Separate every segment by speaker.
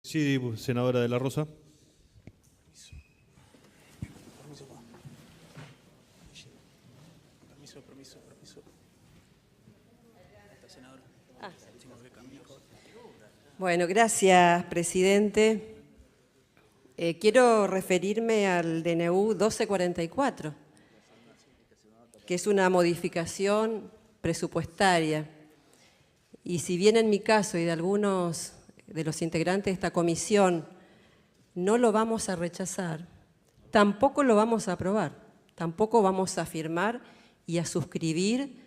Speaker 1: Sí, senadora de la Rosa.
Speaker 2: Permiso. Bueno, gracias, presidente. Quiero referirme al DNU 1244, que es una modificación presupuestaria. Y si bien en mi caso y de algunos de los integrantes de esta comisión no lo vamos a rechazar, tampoco lo vamos a aprobar, tampoco vamos a firmar y a suscribir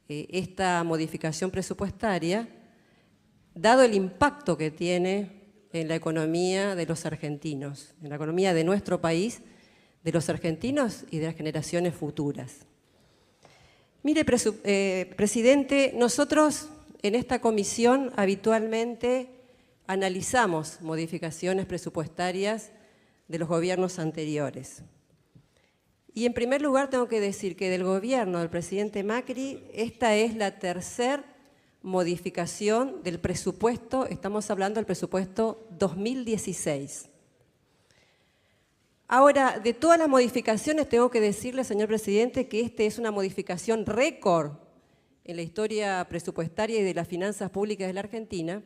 Speaker 2: esta modificación presupuestaria, dado el impacto que tiene en la economía de los argentinos, en la economía de nuestro país, de los argentinos y de las generaciones futuras. Mire, presidente, nosotros en esta comisión habitualmente analizamos modificaciones presupuestarias de los gobiernos anteriores. Y en primer lugar tengo que decir que del gobierno del presidente Macri, esta es la tercera modificación del presupuesto, estamos hablando del presupuesto 2016. Ahora, de todas las modificaciones tengo que decirle, señor presidente, que esta es una modificación récord en la historia presupuestaria y de las finanzas públicas de la Argentina,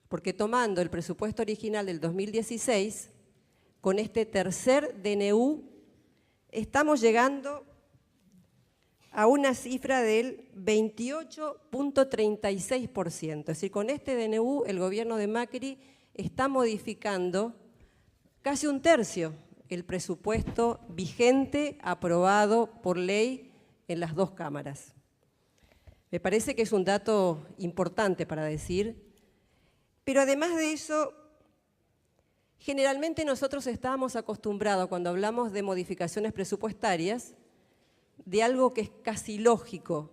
Speaker 2: porque tomando el presupuesto original del 2016, con este tercer DNU, estamos llegando a una cifra del 28.36%. Es decir, con este DNU el gobierno de Macri está modificando casi un tercio el presupuesto vigente aprobado por ley en las dos cámaras. Me parece que es un dato importante para decir, pero además de eso, generalmente nosotros estábamos acostumbrados cuando hablamos de modificaciones presupuestarias de algo que es casi lógico.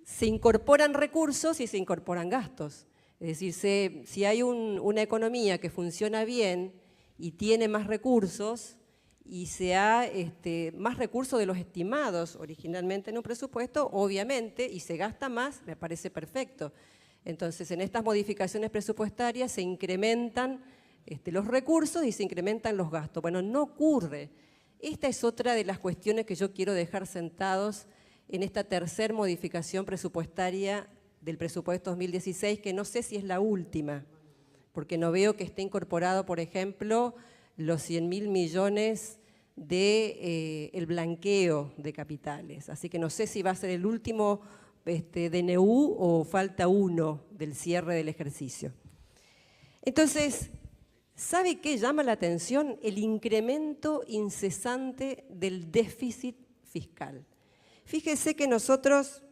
Speaker 2: Se incorporan recursos y se incorporan gastos. Es decir, si hay una economía que funciona bien y tiene más recursos y se da más recursos de los estimados originalmente en un presupuesto, obviamente, y se gasta más, me parece perfecto. Entonces, en estas modificaciones presupuestarias se incrementan los recursos y se incrementan los gastos. Bueno, no ocurre. Esta es otra de las cuestiones que yo quiero dejar sentados en esta tercera modificación presupuestaria del presupuesto 2016, que no sé si es la última, porque no veo que esté incorporado, por ejemplo, los 100.000 millones del blanqueo de capitales. Así que no sé si va a ser el último DNU o falta uno del cierre del ejercicio. Entonces, ¿sabe qué llama la atención? El incremento incesante del déficit fiscal. Fíjese que nosotros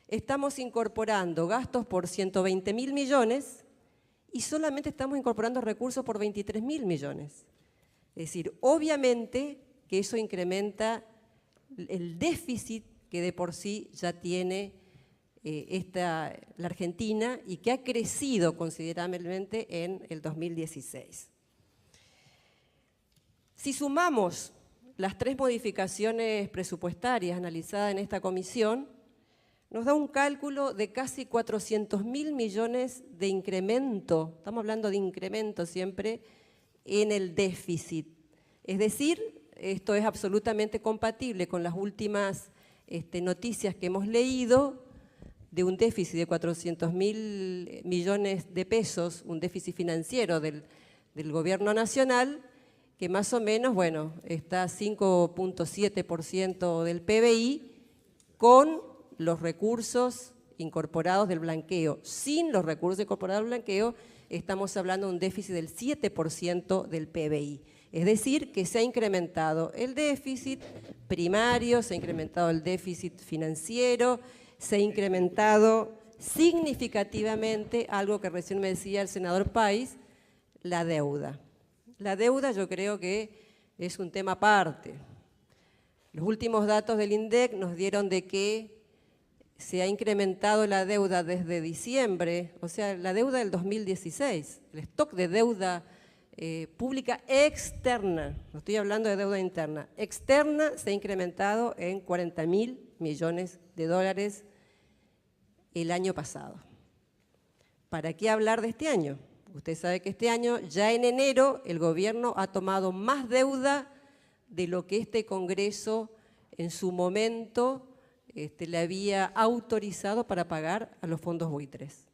Speaker 2: estamos incorporando gastos por 120.000 millones y solamente estamos incorporando recursos por 23.000 millones. Es decir, obviamente que eso incrementa el déficit que de por sí ya tiene la Argentina y que ha crecido considerablemente en el 2016. Si sumamos las tres modificaciones presupuestarias analizadas en esta comisión, nos da un cálculo de casi 400.000 millones de incremento, estamos hablando de incremento siempre, en el déficit. Es decir, esto es absolutamente compatible con las últimas noticias que hemos leído de un déficit de 400.000 millones de pesos, un déficit financiero del gobierno nacional, que más o menos, bueno, está 5.7% del PBI con los recursos incorporados del blanqueo. Sin los recursos incorporados del blanqueo, estamos hablando de un déficit del 7% del PBI. Es decir, que se ha incrementado el déficit primario, se ha incrementado el déficit financiero, se ha incrementado significativamente, algo que recién me decía el senador País, la deuda. La deuda yo creo que es un tema aparte. Los últimos datos del INDEC nos dieron de que se ha incrementado la deuda desde diciembre, o sea, la deuda del 2016, el stock de deuda pública externa, no estoy hablando de deuda interna, externa se ha incrementado en 40.000 millones de dólares el año pasado. ¿Para qué hablar de este año? Usted sabe que este año, ya en enero, el gobierno ha tomado más deuda de lo que este Congreso en su momento le había autorizado para pagar a los fondos buitres.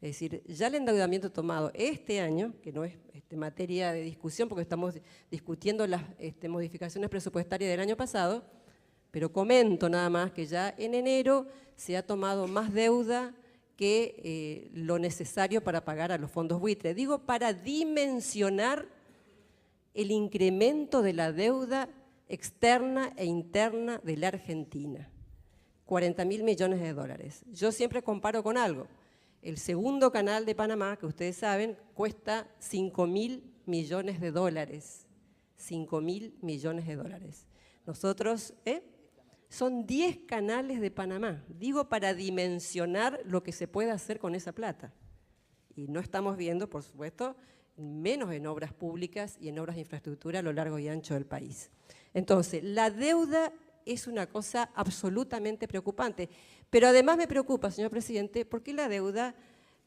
Speaker 2: Es decir, ya el endeudamiento tomado este año, que no es materia de discusión porque estamos discutiendo las modificaciones presupuestarias del año pasado, pero comento nada más que ya en enero se ha tomado más deuda que lo necesario para pagar a los fondos buitres. Digo, para dimensionar el incremento de la deuda externa e interna de la Argentina. 40.000 millones de dólares. Yo siempre comparo con algo. El segundo canal de Panamá, que ustedes saben, cuesta 5.000 millones de dólares. 5.000 millones de dólares. Nosotros, son 10 canales de Panamá. Digo, para dimensionar lo que se puede hacer con esa plata. Y no estamos viendo, por supuesto, menos en obras públicas y en obras de infraestructura a lo largo y ancho del país. Entonces, la deuda es una cosa absolutamente preocupante. Pero además me preocupa, señor presidente, porque la deuda,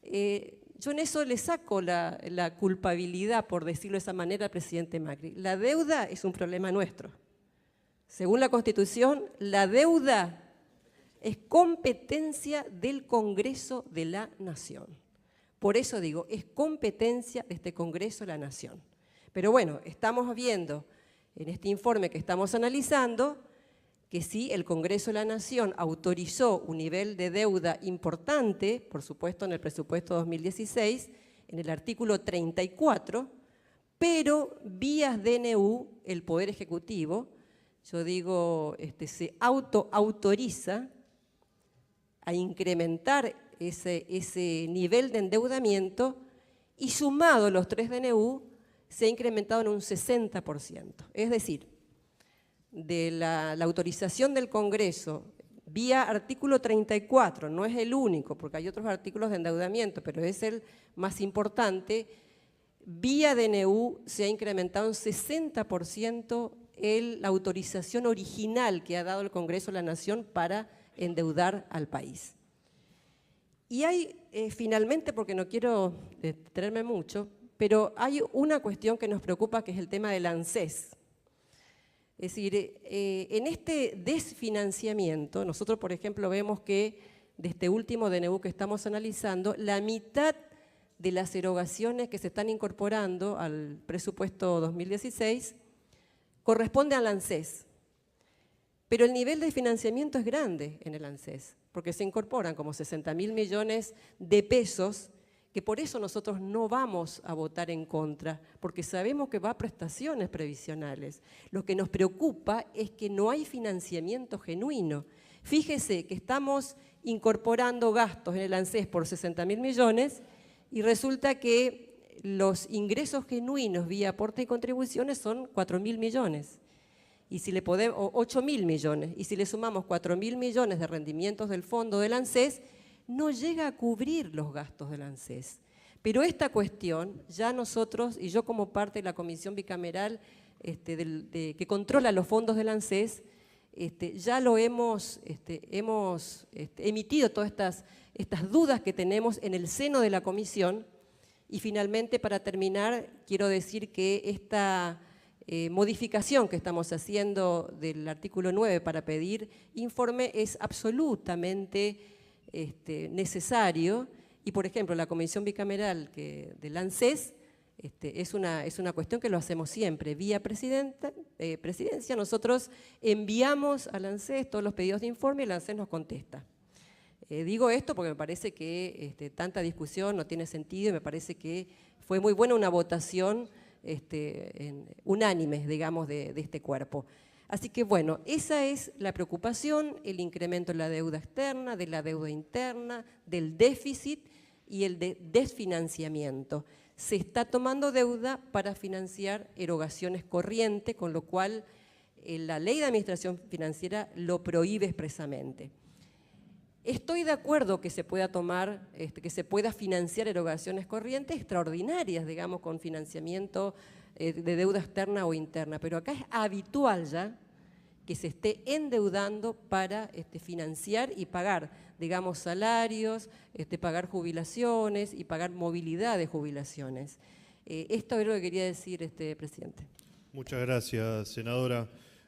Speaker 2: yo en eso le saco la culpabilidad, por decirlo de esa manera, al presidente Macri. La deuda es un problema nuestro. Según la Constitución, la deuda es competencia del Congreso de la Nación. Por eso digo, es competencia de este Congreso de la Nación. Pero bueno, estamos viendo en este informe que estamos analizando que sí, el Congreso de la Nación autorizó un nivel de deuda importante, por supuesto en el presupuesto 2016, en el artículo 34, pero vía DNU, el Poder Ejecutivo, yo digo, se autoautoriza a incrementar ese nivel de endeudamiento y sumado los 3 DNU se ha incrementado en un 60%. Es decir, de la autorización del Congreso vía artículo 34, no es el único, porque hay otros artículos de endeudamiento, pero es el más importante, vía DNU se ha incrementado un 60% la autorización original que ha dado el Congreso de la Nación para endeudar al país. Y hay, finalmente, porque no quiero detenerme mucho, pero hay una cuestión que nos preocupa, que es el tema del ANSES. Es decir, en este desfinanciamiento, nosotros, por ejemplo, vemos que de este último DNU que estamos analizando, la mitad de las erogaciones que se están incorporando al presupuesto 2016 corresponde al ANSES. Pero el nivel de financiamiento es grande en el ANSES, porque se incorporan como 60.000 millones de pesos, que por eso nosotros no vamos a votar en contra, porque sabemos que va a prestaciones previsionales. Lo que nos preocupa es que no hay financiamiento genuino. Fíjese que estamos incorporando gastos en el ANSES por 60.000 millones y resulta que los ingresos genuinos vía aporte y contribuciones son 4.000 millones. Y si le podemos, o 8.000 millones, y si le sumamos 4.000 millones de rendimientos del fondo del ANSES, no llega a cubrir los gastos del ANSES. Pero esta cuestión, ya nosotros, y yo como parte de la comisión bicameral que controla los fondos del ANSES, ya lo hemos emitido todas estas dudas que tenemos en el seno de la comisión. Y finalmente, para terminar, quiero decir que esta modificación que estamos haciendo del artículo 9 para pedir informe es absolutamente necesario. Y, por ejemplo, la comisión bicameral del ANSES es una cuestión que lo hacemos siempre. Vía presidencia, nosotros enviamos al ANSES todos los pedidos de informe y el ANSES nos contesta. Digo esto porque me parece que tanta discusión no tiene sentido y me parece que fue muy buena una votación unánime, digamos, de este cuerpo. Así que, bueno, esa es la preocupación, el incremento de la deuda externa, de la deuda interna, del déficit y el de desfinanciamiento. Se está tomando deuda para financiar erogaciones corrientes, con lo cual la Ley de Administración Financiera lo prohíbe expresamente. Estoy de acuerdo que se pueda tomar, que se pueda financiar erogaciones corrientes extraordinarias, digamos, con financiamiento de deuda externa o interna, pero acá es habitual ya que se esté endeudando para financiar y pagar, digamos, salarios, pagar jubilaciones y pagar movilidad de jubilaciones. Esto es lo que quería decir, presidente.
Speaker 1: Muchas gracias, senadora.